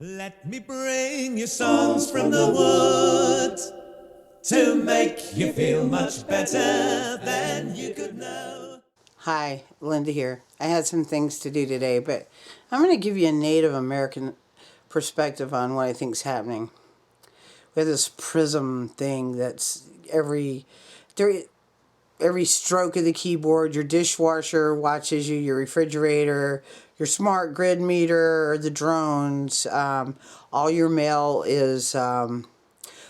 Let me bring you songs from the woods to make you feel much better than you could know. Hi, Linda here. I had some things to do today, but I'm going to give you a Native American perspective on what I think is happening. We have this prism thing that's every stroke of the keyboard. Your dishwasher watches you, your refrigerator, your smart grid meter, the drones. All your mail is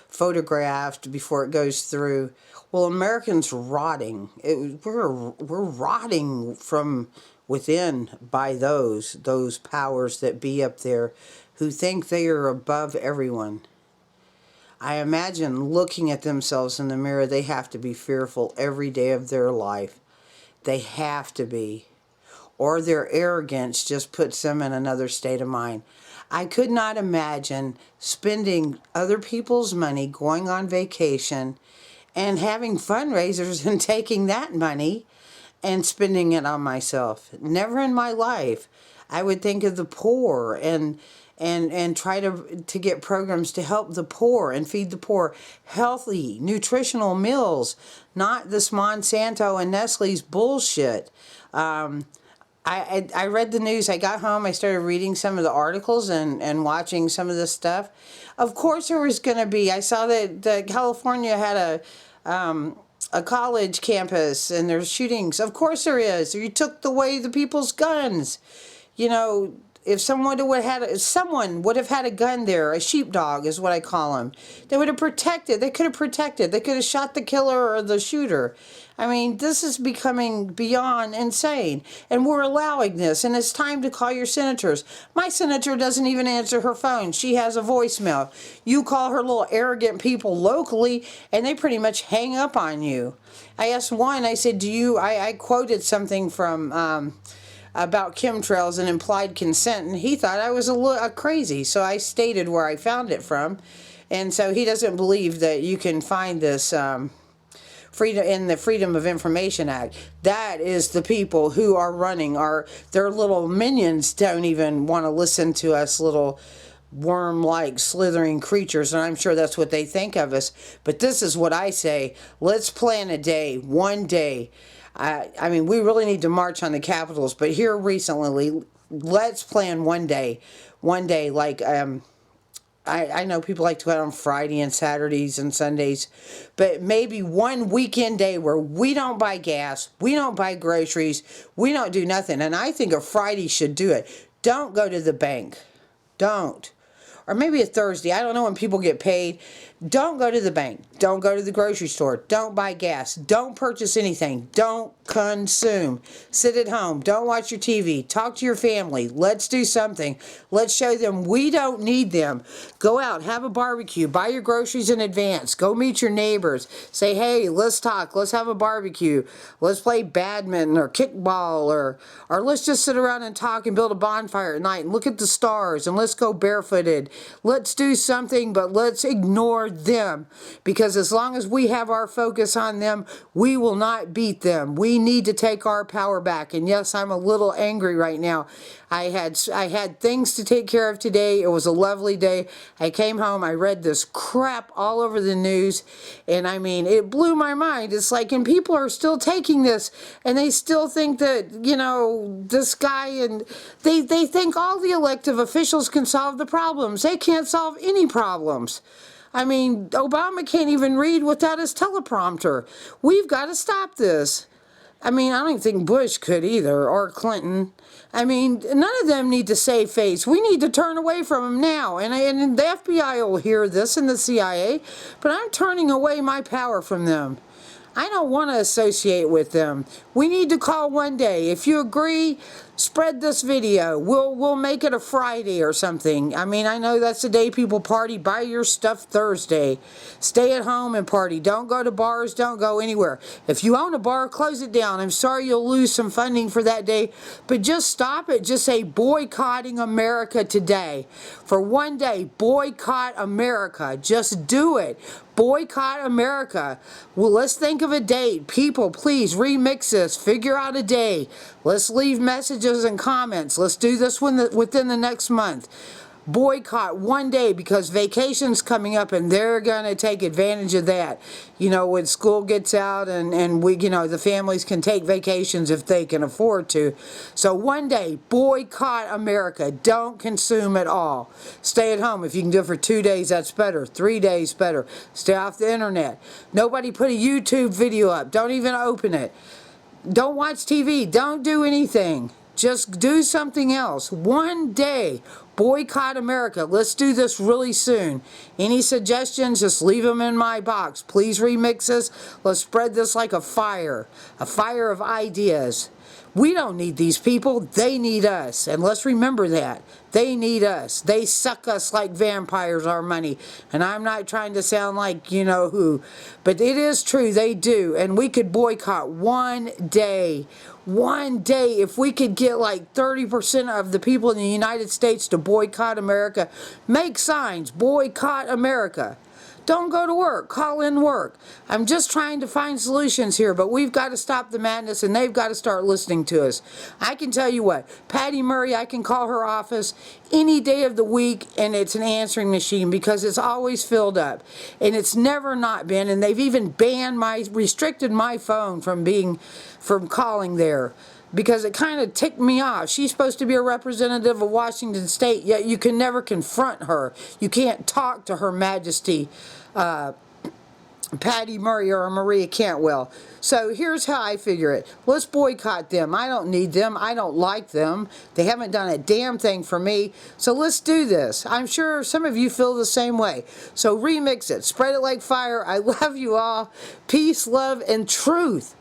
photographed before it goes through. Well, Americans rotting. We're rotting from within by those powers that be up there who think they are above everyone. I imagine looking at themselves in the mirror, they have to be fearful every day of their life. They have to be. Or their arrogance just puts them in another state of mind. I could not imagine spending other people's money, going on vacation, and having fundraisers and taking that money and spending it on myself. Never in my life. I would think of the poor and try to get programs to help the poor and feed the poor healthy, nutritional meals, not this Monsanto and Nestle's bullshit. I read the news. I got home. I started reading some of the articles and watching some of this stuff. Of course, there was going to be. I saw that California had a college campus and there's shootings. Of course, there is. You took away the people's guns. You know, if someone would have had a gun there, a sheepdog is what I call them. They would have protected. They could have protected. They could have shot the killer or the shooter. I mean, this is becoming beyond insane, and we're allowing this, and it's time to call your senators. My senator doesn't even answer her phone. She has a voicemail. You call her little arrogant people locally, and they pretty much hang up on you. I asked one, I said, I quoted something from about chemtrails and implied consent, and he thought I was a crazy, so I stated where I found it from, and so he doesn't believe that you can find this freedom in the Freedom of Information Act. That is the people who are running. Their little minions don't even want to listen to us little worm-like slithering creatures, and I'm sure that's what they think of us. But this is what I say. Let's plan a day, one day. I mean, we really need to march on the capitals, but here recently, let's plan one day, like, I know people like to go out on Friday and Saturdays and Sundays, but maybe one weekend day where we don't buy gas, we don't buy groceries, we don't do nothing. And I think a Friday should do it. Don't go to the bank. Don't. Or maybe a Thursday. I don't know when people get paid. Don't go to the bank. Don't go to the grocery store. Don't buy gas. Don't purchase anything. Don't consume. Sit at home. Don't watch your TV. Talk to your family. Let's do something. Let's show them we don't need them. Go out. Have a barbecue. Buy your groceries in advance. Go meet your neighbors. Say, hey, let's talk. Let's have a barbecue. Let's play badminton or kickball or let's just sit around and talk and build a bonfire at night and look at the stars and let's go barefooted. Let's do something, but let's ignore them, because as long as we have our focus on them, we will not beat them. We need to take our power back. And yes, I'm a little angry right now. I had things to take care of today. It was a lovely day. I came home, I read this crap all over the news, and I mean, it blew my mind. It's like, and people are still taking this, and they still think that, you know, this guy, and they think all the elective officials can solve the problems. They can't solve any problems. I mean, Obama can't even read without his teleprompter. We've got to stop this. I mean, I don't think Bush could either, or Clinton. I mean, none of them need to save face. We need to turn away from them now. And the FBI will hear this, and the CIA, but I'm turning away my power from them. I don't want to associate with them. We need to call one day. If you agree, spread this video. We'll make it a Friday or something. I mean, I know that's the day people party. Buy your stuff Thursday. Stay at home and party. Don't go to bars. Don't go anywhere. If you own a bar, close it down. I'm sorry you'll lose some funding for that day, but just stop it. Just say boycotting America today. For one day, boycott America. Just do it. Boycott America. Well, let's think of a date. People, please remix this. Figure out a day. Let's leave messages and comments. Let's do this within the next month. boycott one day because vacation's coming up and they're going to take advantage of that. You know, when school gets out and we, you know, the families can take vacations if they can afford to. So one day, boycott America. Don't consume at all. Stay at home. If you can do it for 2 days, that's better. 3 days, better. Stay off the internet. Nobody put a YouTube video up. Don't even open it. Don't watch TV. Don't do anything. Just do something else. One day, boycott America. Let's do this really soon. Any suggestions, just leave them in my box. Please remix this. Let's spread this like a fire of ideas. We don't need these people. They need us. And let's remember that. They need us. They suck us like vampires, our money. And I'm not trying to sound like you know who. But it is true. They do. And we could boycott one day. One day, if we could get like 30% of the people in the United States to boycott America, make signs, boycott America. Don't go to work. Call in work. I'm just trying to find solutions here, but we've got to stop the madness and they've got to start listening to us. I can tell you what, Patty Murray, I can call her office any day of the week and it's an answering machine because it's always filled up. And it's never not been, and they've even restricted my phone from calling there. Because it kind of ticked me off. She's supposed to be a representative of Washington State, yet you can never confront her. You can't talk to Her Majesty Patty Murray or Maria Cantwell. So here's how I figure it. Let's boycott them. I don't need them. I don't like them. They haven't done a damn thing for me. So let's do this. I'm sure some of you feel the same way. So remix it. Spread it like fire. I love you all. Peace, love, and truth.